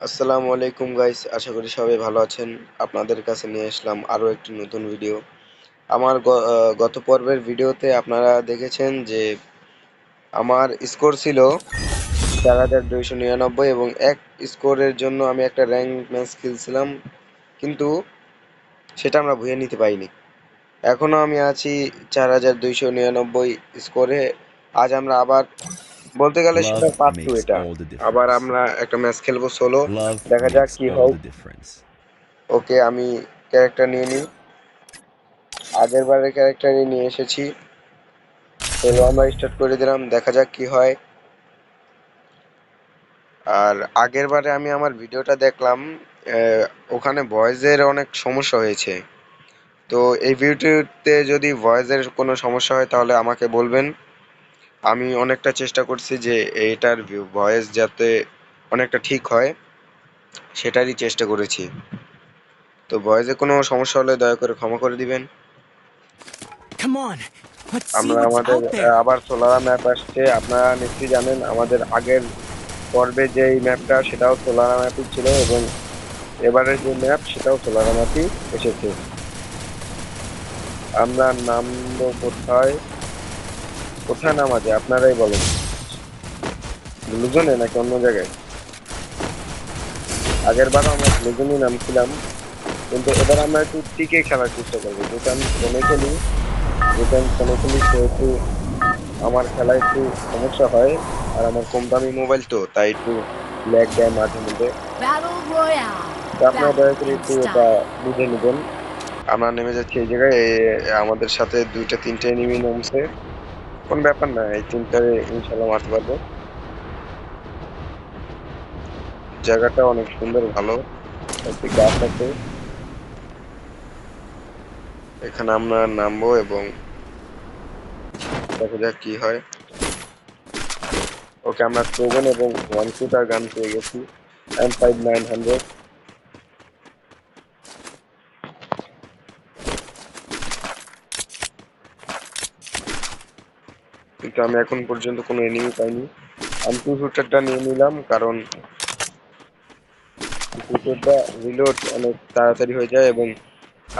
আসসালামু আলাইকুম গাইস, আশা করি সবাই ভালো আছেন। আপনাদের কাছে নিয়ে আসলাম আরও একটি নতুন ভিডিও। আমার গত পর্বের ভিডিওতে আপনারা দেখেছেন যে আমার স্কোর ছিল 4299 এবং এক স্কোরের জন্য আমি একটা র্যাঙ্ক ম্যাচ খেলছিলাম, কিন্তু সেটা আমরা ভুয়ে নিতে পারিনি। এখনও আমি আছি 4299 স্কোরে। আজ আমরা আবার বলতে গেলে সেটা Love পার্ট টু। makes এটা all the আবার difference. আমরা একটা ম্যাচ খেলবো সোলো, Love দেখা যাক makes কি all হয়। the difference. ওকে, আমি ক্যারেক্টার নিয়ে নিই। আগের বারের ক্যারেক্টারই নিয়ে এসেছি, তো আমরা স্টার্ট করে দিলাম, দেখা যাক কি হয়। আর আগের বারে আমি আমার ভিডিওটা দেখলাম, ওখানে ভয়েসের অনেক সমস্যা হয়েছে। তো এই ভিডিওতে যদি ভয়েসের কোনো সমস্যা হয় তাহলে আমাকে বলবেন। আমি অনেকটা চেষ্টা করছি যে এইটার ভয়েস যাতে অনেকটা ঠিক হয়, সেটারই চেষ্টা করেছি। তো ভয়েসে কোনো সমস্যা হলে দয়া করে ক্ষমা করে দিবেন। Come on, let's see আমরা what's আমাদের out there. আবার সোলারা ম্যাপ আসছে। আপনারা নিশ্চয়ই জানেন আমাদের আগের পর্বে যে ম্যাপটা সেটাও সোলারা ম্যাপই ছিল, এবং এবারের যে ম্যাপ সেটাও সোলারা ম্যাপই এসেছে। আমরা নামবো কোথায়? কোথায় নামা যায় আপনারাই বলেন, ব্লুজনে নাকি অন্য জায়গায়? আগের বারও আমরা ব্লুজনই নামছিলাম, কিন্তু এবার আমরা একটু টিকে খেলার চেষ্টা করবো। যেটা আমি ফোনে খেলি, সেহেতু আমার খেলায় একটু সমস্যা হয়। আর আমার কম দামি মোবাইল, তো তাই একটু ল্যাগ দেয় মাঝে মধ্যে। Battle Royale. তো আপনারা দয়া করে Battle in একটু এটা style. বুঝে নেবেন। আমরা নেমে যাচ্ছি এই জায়গায়। আমাদের সাথে দুইটা তিনটে এনিমি নামছে, কোন ব্যাপার না, এই তিনটারে ইনশাল্লাহ মারতে পারবো। জায়গাটা অনেক সুন্দর, ভালো একটি গাছ আছে। এখানে আমরা নামবো এবং দেখা যাক কি হয়। ওকে, আমরা ট্রোগন এবং ওয়ান শুটার গান পেয়ে গেছি, M5900। কিন্তু আমি এখন পর্যন্ত কোনো এনিমি পাইনি। আমি টু শুটারটা নিয়ে নিলাম, কারণ টু শুটারটা রিলোড অনেক তাড়াতাড়ি হয়ে যায়, এবং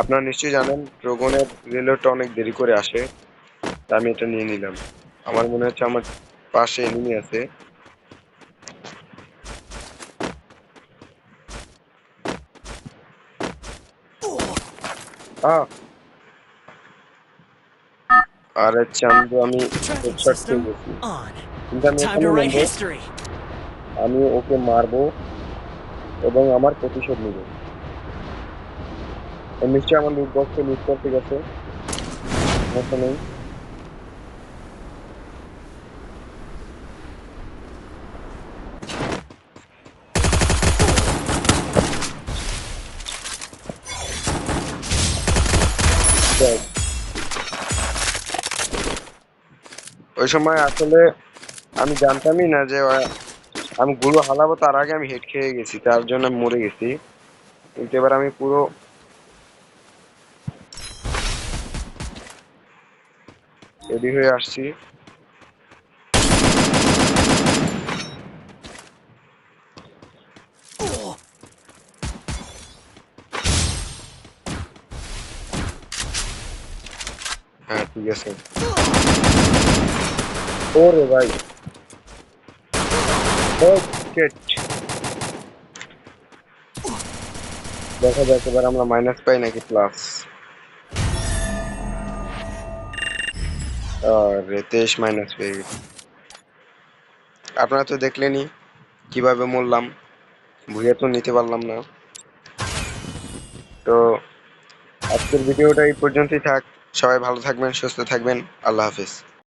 আপনারা নিশ্চয়ই জানেন ট্রোগনের রিলোডটা অনেক দেরি করে আসে। তা আমি এটা নিয়ে নিলাম। আমার মনে হচ্ছে আমার পাশে এনিমি আছে। আর আমি Tracking হেডশট system খেয়ে গেছি, on. কিন্তু আমি Time এখানে to write নামবো। history. আমি ওকে মারবো এবং আমার প্রতিশোধ নিব। ও নিশ্চয়ই আমার লুট বক্সে লুট করতে গেছে, সমস্যা নেই। দেখ, ওই সময় আসলে আমি জানতামই না যে আমি গুলো হালাবো, তার আগে আমি হেড খেয়ে গেছি, তার জন্য আমি মরে গেছি। কিন্তু এবার আমি পুরো রেডি হয়ে আসছি। হ্যাঁ, ঠিক আছে। ওরে ভাই, দেখা যাক এবার আমরা মাইনাস পাই নাকি প্লাস। আর 23 মাইনাস পেয়ে গেছি। আপনারা তো দেখলেনই কিভাবে মরলাম, ভুইয়া তো নিতে পারলাম না। তো আজকের ভিডিওটা এই পর্যন্তই থাক। সবাই ভালো থাকবেন, সুস্থ থাকবেন। আল্লাহ হাফেজ।